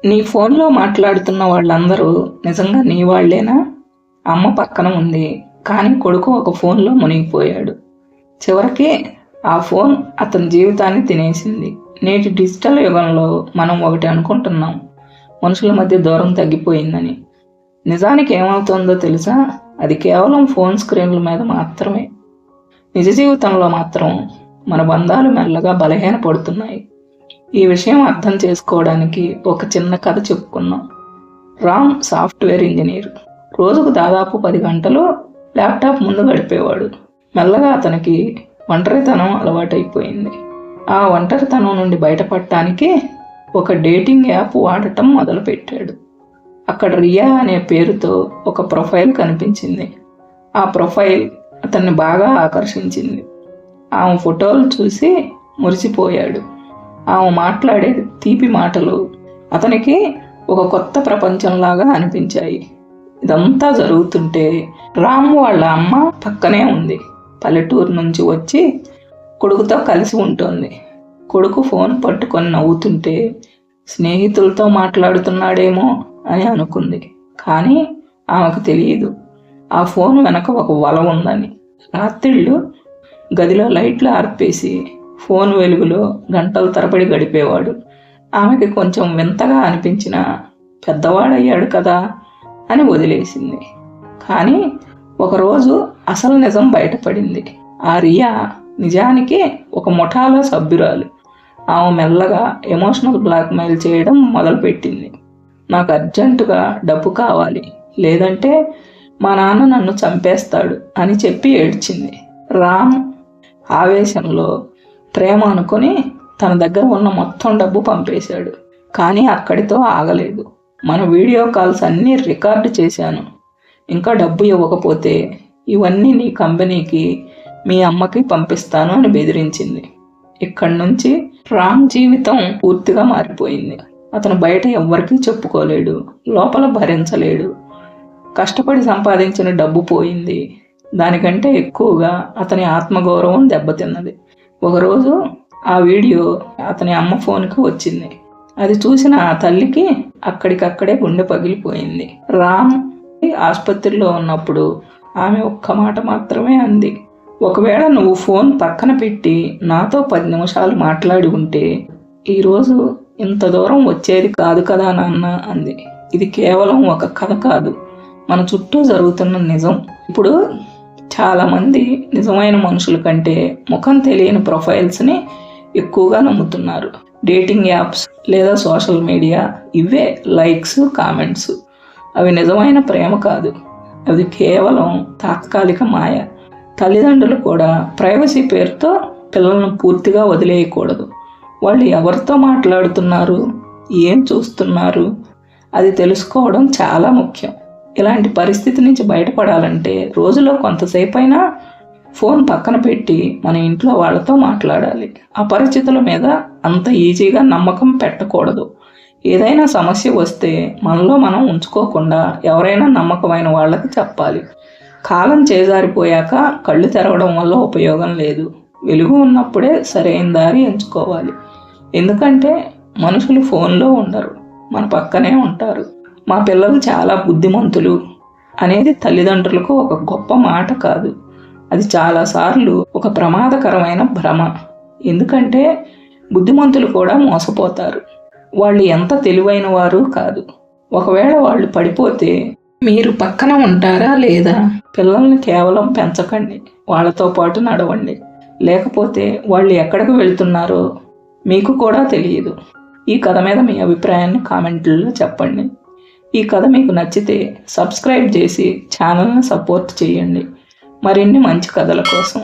నీ ఫోన్లో మాట్లాడుతున్న వాళ్ళందరూ నిజంగా నీ వాళ్ళేనా? అమ్మ పక్కన ఉంది, కానీ కొడుకు ఒక ఫోన్లో మునిగిపోయాడు. చివరికి ఆ ఫోన్ అతని జీవితాన్ని తినేసింది. నేటి డిజిటల్ యుగంలో మనం ఒకటి అనుకుంటున్నాం, మనుషుల మధ్య దూరం తగ్గిపోయిందని. నిజానికి ఏమవుతుందో తెలుసా? అది కేవలం ఫోన్ స్క్రీన్ల మీద మాత్రమే. నిజ జీవితంలో మాత్రం మన బంధాలు మెల్లగా బలహీనపడుతున్నాయి. ఈ విషయం అర్థం చేసుకోవడానికి ఒక చిన్న కథ చెప్పుకున్నాం. Ram software engineer. రోజుకు దాదాపు 10 గంటలు ల్యాప్టాప్ ముందు గడిపేవాడు. మెల్లగా అతనికి ఒంటరితనం అలవాటైపోయింది. ఆ ఒంటరితనం నుండి బయటపడటానికి ఒక డేటింగ్ యాప్ వాడటం మొదలుపెట్టాడు. అక్కడ రియా అనే పేరుతో ఒక ప్రొఫైల్ కనిపించింది. ఆ ప్రొఫైల్ అతన్ని బాగా ఆకర్షించింది. ఆమె ఫోటోలు చూసి మురిసిపోయాడు. ఆమె మాట్లాడే తీపి మాటలు అతనికి ఒక కొత్త ప్రపంచంలాగా అనిపించాయి. ఇదంతా జరుగుతుంటే రామ్ వాళ్ళ అమ్మ పక్కనే ఉంది. పల్లెటూరు నుంచి వచ్చి కొడుకుతో కలిసి ఉంటుంది. కొడుకు ఫోన్ పట్టుకొని నవ్వుతుంటే స్నేహితులతో మాట్లాడుతున్నాడేమో అని అనుకుంది. కానీ ఆమెకు తెలియదు, ఆ ఫోన్ వెనక ఒక వల ఉందని. రాత్రిళ్ళు గదిలో లైట్లు ఆర్పేసి ఫోన్ వెలుగులో గంటల తరబడి గడిపేవాడు. ఆమెకి కొంచెం వింతగా అనిపించిన పెద్దవాడయ్యాడు కదా అని వదిలేసింది. కానీ ఒకరోజు అసలు నిజం బయటపడింది. ఆ రియా నిజానికి ఒక ముఠాలో సభ్యురాలు. ఆమె మెల్లగా ఎమోషనల్ బ్లాక్మెయిల్ చేయడం మొదలుపెట్టింది. నాకు అర్జెంటుగా డబ్బు కావాలి, లేదంటే మా నాన్న నన్ను చంపేస్తాడు అని చెప్పి ఏడ్చింది. రామ్ ఆవేశంలో ప్రేమ అనుకొని తన దగ్గర ఉన్న మొత్తం డబ్బు పంపేశాడు. కానీ అక్కడితో ఆగలేదు. మన వీడియో కాల్స్ అన్నీ రికార్డు చేశాను, ఇంకా డబ్బు ఇవ్వకపోతే ఇవన్నీ నీ కంపెనీకి, మీ అమ్మకి పంపిస్తాను అని బెదిరించింది. ఇక్కడి నుంచి రామ్ జీవితం పూర్తిగా మారిపోయింది. అతను బయట ఎవ్వరికీ చెప్పుకోలేడు, లోపల భరించలేడు. కష్టపడి సంపాదించిన డబ్బు పోయింది. దానికంటే ఎక్కువగా అతని ఆత్మగౌరవం దెబ్బతిన్నది. ఒకరోజు ఆ వీడియో అతని అమ్మ ఫోన్కి వచ్చింది. అది చూసిన ఆ తల్లికి అక్కడికక్కడే గుండె పగిలిపోయింది. రామ్ ఆసుపత్రిలో ఉన్నప్పుడు ఆమె ఒక్క మాట మాత్రమే అంది. ఒకవేళ నువ్వు ఫోన్ పక్కన పెట్టి నాతో 10 నిమిషాలు మాట్లాడి ఉంటే ఈరోజు ఇంత దూరం వచ్చేది కాదు కదా నాన్న అంది. ఇది కేవలం ఒక కథ కాదు, మన చుట్టూ జరుగుతున్న నిజం. ఇప్పుడు చాలామంది నిజమైన మనుషుల కంటే ముఖం తెలియని ప్రొఫైల్స్ని ఎక్కువగా నమ్ముతున్నారు. డేటింగ్ యాప్స్ లేదా సోషల్ మీడియా ఇవే లైక్స్, కామెంట్స్. అవి నిజమైన ప్రేమ కాదు, అది కేవలం తాత్కాలిక మాయ. తల్లిదండ్రులు కూడా ప్రైవసీ పేరుతో పిల్లలను పూర్తిగా వదిలేయకూడదు. వాళ్ళు ఎవరితో మాట్లాడుతున్నారు, ఏం చూస్తున్నారు, అది తెలుసుకోవడం చాలా ముఖ్యం. ఇలాంటి పరిస్థితి నుంచి బయటపడాలంటే రోజులో కొంతసేపు అయినా ఫోన్ పక్కన పెట్టి మన ఇంట్లో వాళ్ళతో మాట్లాడాలి. అపరిచితుల మీద అంత ఈజీగా నమ్మకం పెట్టకూడదు. ఏదైనా సమస్య వస్తే మనలో మనం ఉంచుకోకుండా ఎవరైనా నమ్మకమైన వాళ్ళకి చెప్పాలి. కాలం చేజారిపోయాక కళ్ళు తెరవడం వల్ల ఉపయోగం లేదు. వెలుగు ఉన్నప్పుడే సరైన దారి ఎంచుకోవాలి. ఎందుకంటే మనుషులు ఫోన్లో ఉండరు, మన పక్కనే ఉంటారు. మా పిల్లలు చాలా బుద్ధిమంతులు అనేది తల్లిదండ్రులకు ఒక గొప్ప మాట కాదు, అది చాలాసార్లు ఒక ప్రమాదకరమైన భ్రమ. ఎందుకంటే బుద్ధిమంతులు కూడా మోసపోతారు. వాళ్ళు ఎంత తెలివైన వారు కాదు. ఒకవేళ వాళ్ళు పడిపోతే మీరు పక్కన ఉంటారా లేదా? పిల్లల్ని కేవలం పెంచకండి, వాళ్ళతో పాటు నడవండి. లేకపోతే వాళ్ళు ఎక్కడికి వెళ్తున్నారో మీకు కూడా తెలియదు. ఈ కథ మీద మీ అభిప్రాయాన్ని కామెంట్లలో చెప్పండి. ఈ కథ మీకు నచ్చితే సబ్స్క్రైబ్ చేసి ఛానల్ని సపోర్ట్ చేయండి మరిన్ని మంచి కథల కోసం.